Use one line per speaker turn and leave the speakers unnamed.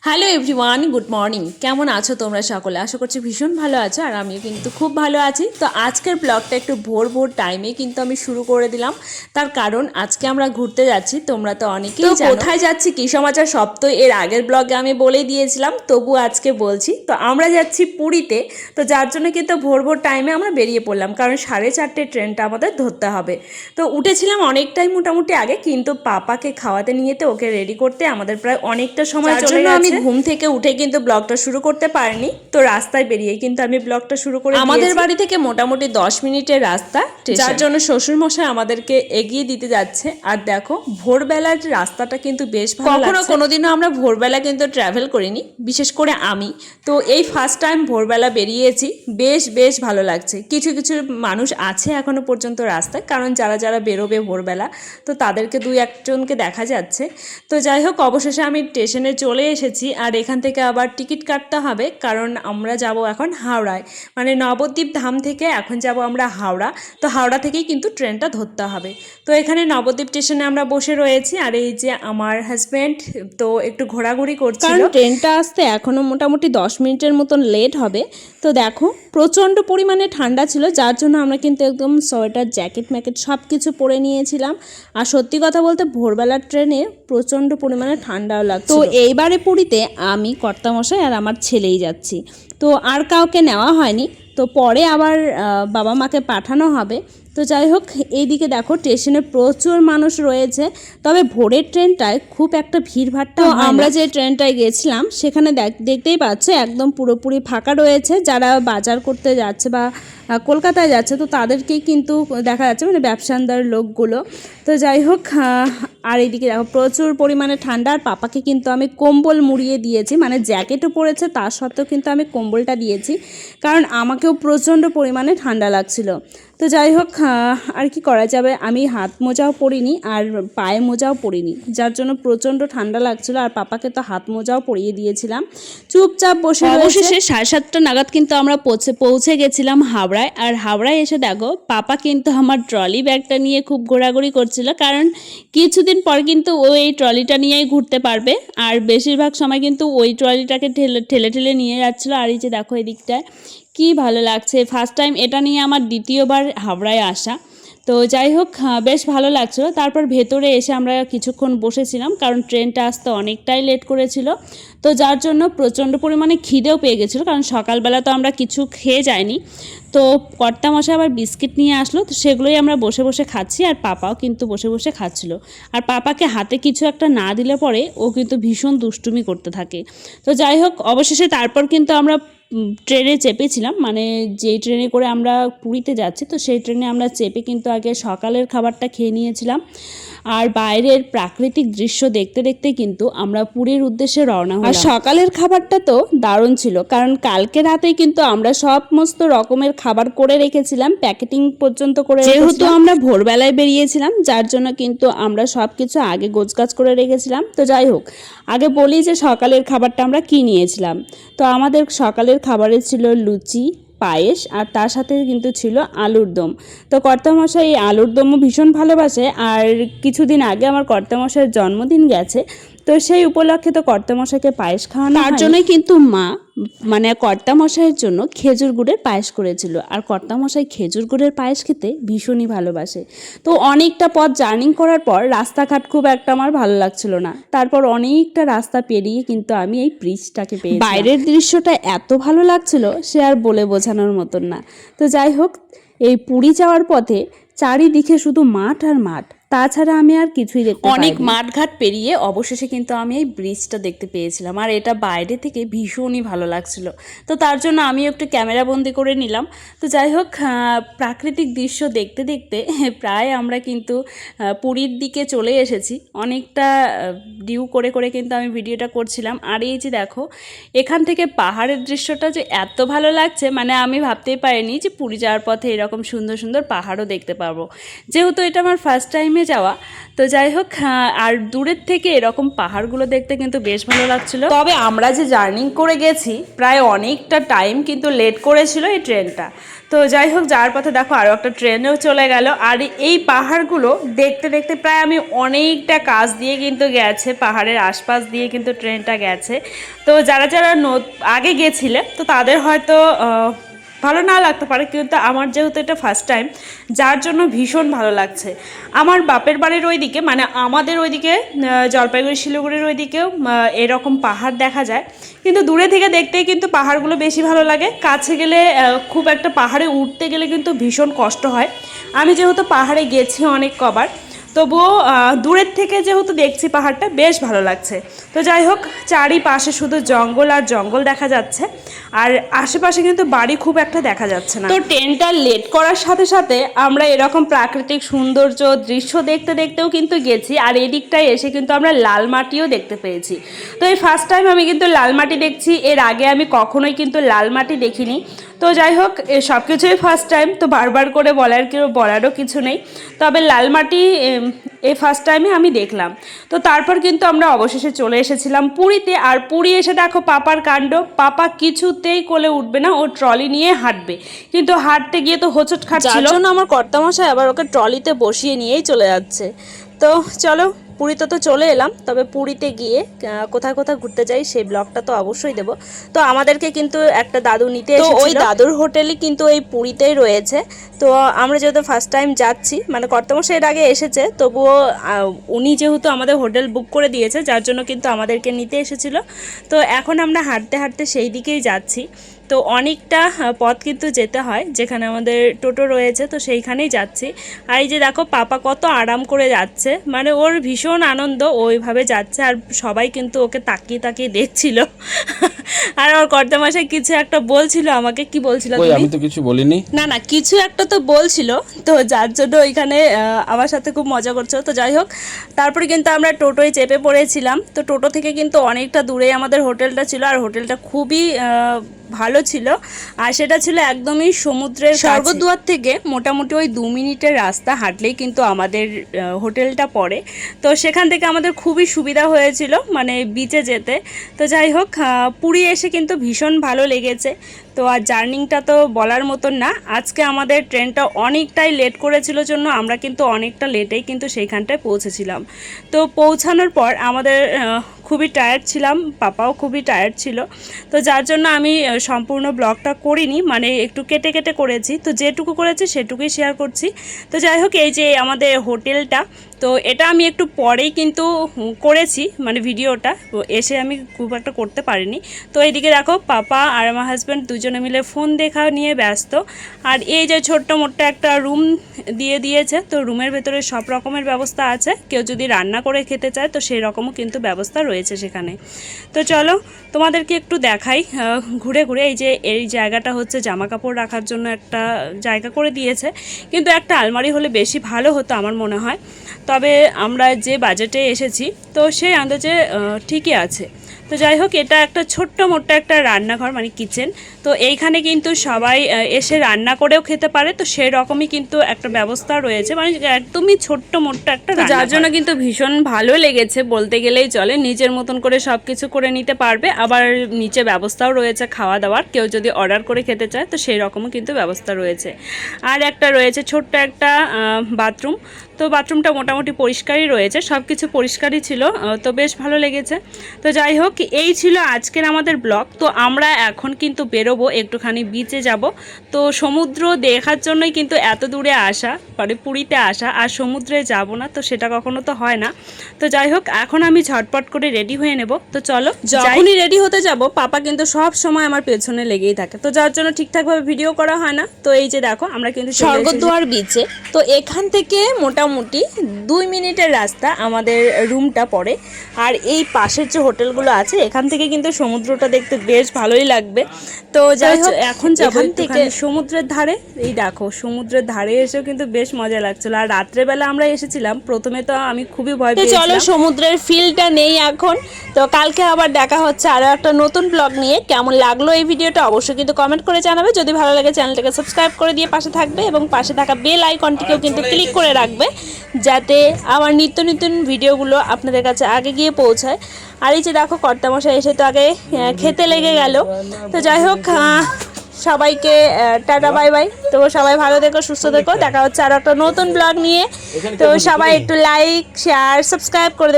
Hello everyone, good morning. কেমন আছো তোমরা সকলে? আশা করছি ভীষণ ভালো আছো, আর আমিও কিন্তু খুব ভালো আছি। তো আজকের ব্লগটা একটু ভোর ভোর টাইমে কিন্তু আমি শুরু করে দিলাম, তার কারণ আজকে আমরা ঘুরতে যাচ্ছি। তোমরা তো অনেকেই জানো কোথায় যাচ্ছি, কি সমাচার, সব তো এর আগের ব্লগে আমি বলেই দিয়েছিলাম, তবু আজকে বলছি। তো আমরা যাচ্ছি পুরীতে। তো যার জন্য কিন্তু ভোর ভোর টাইমে আমরা বেরিয়ে পড়লাম, কারণ 4:30 ট্রেনটা আমাদের ধরতে হবে। তো উঠেছিলাম অনেকটাই মোটামুটি আগে, কিন্তু পাপাকে খাওয়াতে নিয়েতে ওকে রেডি করতে আমাদের প্রায় অনেকটা সময় চলে গেছে। আমি ঘুম থেকে উঠে কিন্তু ব্লগটা শুরু করতে পারিনি, তো রাস্তায় বেরিয়ে কিন্তু আমি ব্লগটা শুরু করে আমাদের বাড়ি থেকে মোটামুটি 10 মিনিটের রাস্তা, যার জন্য শ্বশুরমশাই আমাদেরকে এগিয়ে দিতে যাচ্ছে। আর দেখো ভোরবেলার রাস্তাটা কিন্তু বেশ ভালো লাগছে। কখনো কোনোদিনও আমরা ভোরবেলা কিন্তু ট্রাভেল করিনি, বিশেষ করে আমি তো এই ফার্স্ট টাইম ভোরবেলা বেরিয়েছি। বেশ ভালো লাগছে। কিছু কিছু মানুষ আছে এখনো পর্যন্ত রাস্তায়, কারণ যারা যারা বেরোবে ভোরবেলা, তো তাদেরকে 2-1জনকে দেখা যাচ্ছে। তো যাই হোক, অবশেষে আমি স্টেশনে চলে এসেছি। আর এখান থেকে আবার টিকিট কাটতে হবে, কারণ আমরা যাব এখন হাওড়ায়, মানে নবদ্বীপ ধাম থেকে এখন যাব আমরা হাওড়া। তো হাওড়া থেকেই কিন্তু ট্রেনটা ধরতে হবে। তো এখানে নবদ্বীপ স্টেশনে আমরা বসে রয়েছি, আর এই যে আমার হাজব্যান্ড তো একটু ঘোরাঘুরি করছিল, কারণ ট্রেনটা আসতে এখনও মোটামুটি 10 মিনিটের মতন লেট হবে। তো দেখো প্রচণ্ড পরিমাণে ঠান্ডা ছিল, যার জন্য আমরা কিন্তু একদম সোয়েটার, জ্যাকেট ম্যাকেট সব কিছু পরে নিয়েছিলাম। আর সত্যি কথা বলতে ভোরবেলার ট্রেনে প্রচণ্ড পরিমাণে ঠান্ডাও লাগছে। তো এইবারে পুরীতে আমি, কর্তামশাই আর আমার ছেলেই যাচ্ছি, তো আর কাউকে নেওয়া হয়নি। তো পরে আবার বাবা মাকে পাঠানো হবে। তো যাই হোক, এইদিকে দেখো স্টেশনে প্রচুর মানুষ রয়েছে, তবে ভোরের ট্রেনটায় খুব একটা ভিড়ভাট্টা। আমরা যে ট্রেনটায় গেছিলাম সেখানে দেখতেই পাচ্ছ একদম পুরোপুরি ফাঁকা রয়েছে। যারা বাজার করতে যাচ্ছে বা কলকাতায় যাচ্ছে, তো তাদেরকেই কিন্তু দেখা যাচ্ছে, মানে ব্যবসাদার লোকগুলো। তো যাই হোক, আর এইদিকে দেখো প্রচুর পরিমাণে ঠান্ডা। আর পাপাকে কিন্তু আমি কম্বল মুড়িয়ে দিয়েছি, মানে জ্যাকেটও পরেছে, তার সত্ত্বেও কিন্তু আমি কম্বলটা দিয়েছি, কারণ আমাকেও প্রচণ্ড পরিমাণে ঠান্ডা লাগছিল। তো যাই হোক, আর কি করা যাবে, আমি হাত মোজাও পরিনি আর পায়ে মোজাও পরিনি, যার জন্য প্রচণ্ড ঠান্ডা লাগছিল। আর পাপাকে তো হাত মোজাও পরিয়ে দিয়েছিলাম, চুপচাপ বসে। অবশেষে 7:30 নাগাদ কিন্তু আমরা পৌঁছে গেছিলাম হাওড়ায়। আর হাওড়ায় এসে দেখো পাপা কিন্তু আমার ট্রলি ব্যাগটা নিয়ে খুব ঘোরাঘুরি করছিল, কারণ কিছুদিন পর কিন্তু ও এই ট্রলিটা নিয়েই ঘুরতে পারবে। আর বেশিরভাগ সময় কিন্তু ওই ট্রলিটাকে ঠেলে নিয়ে যাচ্ছিলো। আর এই যে দেখো এদিকটায় কি ভালো লাগছে। ফার্স্ট টাইম এটা নিয়ে আমার দ্বিতীয়বার হাওড়ায় আসা। তো যাই হোক, বেশ ভালো লাগছিল। তারপর ভেতরে এসে আমরা কিছুক্ষণ বসেছিলাম, কারণ ট্রেনটা আসতে অনেকটাই লেট করেছিল। তো যার জন্য প্রচণ্ড পরিমাণে খিদেও পেয়ে গেছিলো, কারণ সকালবেলা তো আমরা কিছু খেয়ে যাইনি। তো কর্তামশাই আবার বিস্কিট নিয়ে আসলো, তো সেগুলোই আমরা বসে বসে খাচ্ছি। আর পাপাও কিন্তু বসে বসে খাচ্ছিল। আর পাপাকে হাতে কিছু একটা না দিলে পরে ও কিন্তু ভীষণ দুষ্টুমি করতে থাকে। তো যাই হোক, অবশেষে তারপর কিন্তু আমরা ট্রেনে চেপেছিলাম, মানে যেই ট্রেনে করে আমরা পুরীতে যাচ্ছি, তো সেই ট্রেনে আমরা চেপে কিন্তু আগে সকালের খাবারটা খেয়ে নিয়েছিলাম। আর বাইরের প্রাকৃতিক দৃশ্য দেখতে দেখতে কিন্তু আমরা পুরীর উদ্দেশ্যে রওনা হলাম। আর সকালের খাবারটা তো দারুণ ছিল, কারণ কালকে রাতেই কিন্তু আমরা সমস্ত রকমের খাবার করে রেখেছিলাম, প্যাকেটিং পর্যন্ত করে। যেহেতু আমরা ভোরবেলায় বেরিয়েছিলাম, যার জন্য কিন্তু আমরা সব কিছু আগে গোছগাছ করে রেখেছিলাম। তো যাই হোক, আগে বলি যে সকালের খাবারটা আমরা কি নিয়েছিলাম। তো আমাদের সকালের খাবারে ছিল লুচি, পায়েস, আর তার সাথে কিন্তু ছিল আলুর দম। তো কর্তামশাই এই আলুর দমও ভীষণ ভালোবাসে। আর কিছুদিন আগে আমার কর্তামশাইয়ের জন্মদিন গেছে, তো সেই উপলক্ষে তো কর্তামশাইকে পায়েস খাওয়ানো, তার জন্যই কিন্তু মা, মানে কর্তামশাইয়ের জন্য খেজুর গুড়ের পায়েস করেছিল। আর কর্তামশাই খেজুর গুড়ের পায়েস খেতে ভীষণই ভালোবাসে। তো অনেকটা পথ জার্নি করার পর রাস্তাঘাট খুব একটা আমার ভালো লাগছিল না। তারপর অনেকটা রাস্তা পেরিয়ে কিন্তু আমি এই ব্রিজটাকে পেয়েছি। বাইরের দৃশ্যটা এত ভালো লাগছিল, সে আর বলে বোঝানোর মতন না। তো যাই হোক, এই পুরী যাওয়ার পথে চারিদিকে শুধু মাঠ আর মাঠ, তাছাড়া আমি আর কিছুই দেখতে পাইনি। অনেক মাঠঘাট পেরিয়ে অবশেষে কিন্তু আমি এই ব্রিজটা দেখতে পেয়েছিলাম, আর এটা বাইরে থেকে ভীষণই ভালো লাগছিল। তো তার জন্য আমি একটু ক্যামেরা বন্দি করে নিলাম। তো যাই হোক, প্রাকৃতিক দৃশ্য দেখতে দেখতে প্রায় আমরা কিন্তু পুরীর দিকে চলে এসেছি। অনেকটা ডিউ করে করে কিন্তু আমি ভিডিওটা করছিলাম। আর এই যে দেখো এখান থেকে পাহাড়ের দৃশ্যটা যে এত ভালো লাগছে, মানে আমি ভাবতেই পারিনি যে পুরী যাওয়ার পথে এরকম সুন্দর সুন্দর পাহাড়ও দেখতে পাবো। যেহেতু এটা আমার ফার্স্ট টাইমে
থেমে যাওয়া। তো যাই হোক, আর দূরের থেকে এরকম পাহাড়গুলো দেখতে কিন্তু বেশ ভালো লাগছিল। তবে আমরা যে জার্নি করে গেছি প্রায় অনেকটা টাইম কিন্তু লেট করেছিল এই ট্রেনটা। তো যাই হোক, যাওয়ার পথে দেখো আরও একটা ট্রেনেও চলে গেল। আর এই পাহাড়গুলো দেখতে দেখতে প্রায় আমি অনেকটা কাছ দিয়ে কিন্তু গেছে, পাহাড়ের আশপাশ দিয়ে কিন্তু ট্রেনটা গেছে। তো যারা যারা আগে গেছিলে তো তাদের হয়তো ভালো না লাগতে পারে, কিন্তু আমার যেহেতু এটা ফার্স্ট টাইম, যার জন্য ভীষণ ভালো লাগছে। আমার বাপের বাড়ির ওইদিকে, মানে আমাদের ওইদিকে জলপাইগুড়ি শিলিগুড়ির ওইদিকেও এরকম পাহাড় দেখা যায়, কিন্তু দূরে থেকে দেখতেই কিন্তু পাহাড়গুলো বেশি ভালো লাগে। কাছে গেলে খুব একটা পাহাড়ে উঠতে গেলে কিন্তু ভীষণ কষ্ট হয়। আমি যেহেতু পাহাড়ে গেছি অনেক কবার, তবুও দূরের থেকে যেহেতু দেখছি পাহাড়টা বেশ ভালো লাগছে। তো যাই হোক, চারিপাশে শুধু জঙ্গল আর জঙ্গল দেখা যাচ্ছে, আর আশেপাশে কিন্তু বাড়ি খুব একটা দেখা যাচ্ছে না। তো ট্রেনটা লেট করার সাথে সাথে আমরা এরকম প্রাকৃতিক সৌন্দর্য দৃশ্য দেখতে দেখতেও কিন্তু গেছি, আর এদিকটায় এসে কিন্তু আমরা লাল মাটিও দেখতে পেয়েছি। তো এই ফার্স্ট টাইম আমি কিন্তু লাল মাটি দেখছি, এর আগে আমি কখনোই কিন্তু লাল মাটি দেখিনি। তো যাই হোক, সব কিছুই ফার্স্ট টাইম, তো বারবার করে বলারও কিছু নেই। তবে লাল মাটি এই ফার্স্ট টাইমে আমি দেখলাম। তো তারপর কিন্তু আমরা অবশেষে চলে এসেছিলাম পুরীতে। আর পুরী এসে দেখো পাপার কাণ্ড, পাপা কিছুতেই কোলে উঠবে না, ও ট্রলি নিয়ে হাঁটবে, কিন্তু হাঁটতে গিয়ে তো হোঁচট খাচ্ছিল, যার জন্য আমার কর্তামশাই আবার ওকে ট্রলিতে বসিয়ে নিয়েই চলে যাচ্ছে। তো চলো, পুরীতে তো চলে এলাম, তবে পুরীতে গিয়ে কোথায় কোথায় ঘুরতে যাই সেই ব্লগটা তো অবশ্যই দেবো। তো আমাদেরকে কিন্তু একটা দাদু নিতে এসেছিল, ওই দাদুর হোটেলই কিন্তু এই পুরীতেই রয়েছে। তো আমরা যেহেতু ফার্স্ট টাইম যাচ্ছি, মানে কর্তামশাই এর আগে এসেছে, তবুও উনি যেহেতু আমাদের হোটেল বুক করে দিয়েছে, যার জন্য কিন্তু আমাদেরকে নিতে এসেছিল। তো এখন আমরা হাঁটতে হাঁটতে সেই দিকেই যাচ্ছি। তো অনেকটা পথ কিন্তু যেতে হয়, যেখানে আমাদের টোটো রয়েছে, তো সেইখানেই যাচ্ছি। আর এই যে দেখো পাপা কত আরাম করে যাচ্ছে, মানে ওর ভীষণ আনন্দ, ওইভাবে যাচ্ছে। আর সবাই কিন্তু ওকে তাকিয়ে তাকিয়ে দেখছিল। আর ওর কর্তামশাই কিছু একটা বলছিল আমাকে। কি বলছিল?
আমি তো কিছু বলিনি।
না না, কিছু একটা তো বলছিল, তো যার জন্য ওইখানে আমার সাথে খুব মজা করছিল। তো যাই হোক, তারপরে কিন্তু আমরা টোটোয় চেপে পড়েছিলাম। তো টোটো থেকে কিন্তু অনেকটা দূরে আমাদের হোটেলটা ছিল, আর হোটেলটা খুবই ভালো ছিল। আর সেটা ছিল একদমই সমুদ্রের স্বর্গদুয়ার থেকে মোটামুটি ওই 2 মিনিটের রাস্তা হাঁটলেই কিন্তু আমাদের হোটেলটা পড়ে। তো সেখান থেকে আমাদের খুবই সুবিধা হয়েছিল, মানে বিচে যেতে। তো যাই হোক, পুরী এসে কিন্তু ভীষণ ভালো লেগেছে। তো আর জার্নিংটা তো বলার মতন না। আজকে আমাদের ট্রেনটা অনেকটাই লেট করেছিল জন্য আমরা কিন্তু অনেকটা লেটেই কিন্তু সেইখানটায় পৌঁছেছিলাম। তো পৌঁছানোর পর আমাদের খুবই টায়ার্ড ছিলাম, পাপাও খুবই টায়ার্ড ছিল। তো যার জন্য আমি সম্পূর্ণ ব্লগটা করিনি, মানে একটু কেটে কেটে করেছি। তো যেটুকু করেছি সেটুকুই শেয়ার করছি। তো যাই হোক, এই যে আমাদের হোটেলটা, তো এটা আমি একটু পরেই কিন্তু করেছি, মানে ভিডিওটা এসে আমি খুব একটা করতে পারিনি। তো এইদিকে দেখো পাপা আর আমার হাজব্যান্ড দুজনে মিলে ফোন দেখা নিয়ে ব্যস্ত। আর এই যে ছোট্ট মোট্ট একটা রুম দিয়ে দিয়েছে, তো রুমের ভেতরে সব রকমের ব্যবস্থা আছে। কেউ যদি রান্না করে খেতে চায় তো সেই রকমও কিন্তু ব্যবস্থা রয়েছে সেখানে। তো চলো তোমাদেরকে একটু দেখাই ঘুরে ঘুরে। এই যে এই জায়গাটা হচ্ছে জামা কাপড় রাখার জন্য একটা জায়গা করে দিয়েছে, কিন্তু একটা আলমারি হলে বেশি ভালো হতো আমার মনে হয়। তবে আমরা যে বাজেটে এসেছি তো সেই আন্দাজে ঠিকই আছে। তো যাই হোক, এটা একটা ছোট্ট মোট্ট একটা রান্নাঘর, মানে কিচেন। তো এইখানে কিন্তু সবাই এসে রান্না করেও খেতে পারে, তো সেই রকমই কিন্তু একটা ব্যবস্থা রয়েছে, মানে একদমই ছোট্ট মোট্ট একটা, যার জন্য কিন্তু ভীষণ ভালো লেগেছে বলতে গেলেই চলে। নিজের মতন করে সব কিছু করে নিতে পারবে, আবার নিচে ব্যবস্থাও রয়েছে খাওয়া দাওয়ার, কেউ যদি অর্ডার করে খেতে চায় তো সেই রকমও কিন্তু ব্যবস্থা রয়েছে। আর একটা রয়েছে ছোট্ট একটা বাথরুম। তো বাথরুমটা মোটামুটি পরিষ্কারই রয়েছে, সব কিছু পরিষ্কারই ছিল, তো বেশ ভালো লেগেছে। তো যাই হোক, এই ছিল আজকের আমাদের ব্লগ। তো আমরা এখন কিন্তু বেরোবো, একটুখানি বিচে যাব। তো সমুদ্র দেখার জন্যই কিন্তু এত দূরে আসা, মানে পুরীতে আসা, আর সমুদ্রে যাব না তো সেটা কখনো তো হয় না। তো যাই হোক, এখন আমি ঝটপট করে রেডি হয়ে নেব। তো চলো, যখনই রেডি হতে যাব পাপা কিন্তু সব সময় আমার পেছনে লেগেই থাকে, তো যার জন্য ঠিকঠাকভাবে ভিডিও করা হয় না। তো এই যে দেখো, আমরা কিন্তু স্বর্গদ্বার বিচে। তো এখান থেকে মোটামুটি 2 মিনিটের রাস্তা আমাদের রুমটা পড়ে। আর এই পাশের যে হোটেলগুলো আছে এখান থেকে কিন্তু সমুদ্রটা দেখতে বেশ ভালোই লাগবে। তো যাই হোক, এখন যাবো থেকে সমুদ্রের ধারে। এই দেখো, সমুদ্রের ধারে এসেও কিন্তু বেশ মজা লাগছিল। আর রাত্রেবেলা আমরা এসেছিলাম, প্রথমে তো আমি খুবই ভয় পেয়েছিলাম। চলো, সমুদ্রের ফিলটা নেই এখন। তো কালকে আবার দেখা হচ্ছে আরও একটা নতুন ব্লগ নিয়ে। কেমন লাগলো এই ভিডিওটা অবশ্যই কিন্তু কমেন্ট করে জানাবে। যদি ভালো লাগে চ্যানেলটাকে সাবস্ক্রাইব করে দিয়ে পাশে থাকবে, এবং পাশে থাকা বেল আইকনটিকেও কিন্তু ক্লিক করে রাখবে, যাতে আমার নিত্য নতুন ভিডিওগুলো আপনাদের কাছে আগে গিয়ে পৌঁছায়। আর এই যে দেখো কর্তামশাই এসে তো আগে খেতে লেগে গেল। তো যাই হোক সবাইকে টাটা বাই বাই। তো সবাই ভালো থেকো, সুস্থ থেকো, দেখা হচ্ছে আর একটা নতুন ব্লগ নিয়ে। তো সবাই একটু লাইক শেয়ার সাবস্ক্রাইব করে দেবে।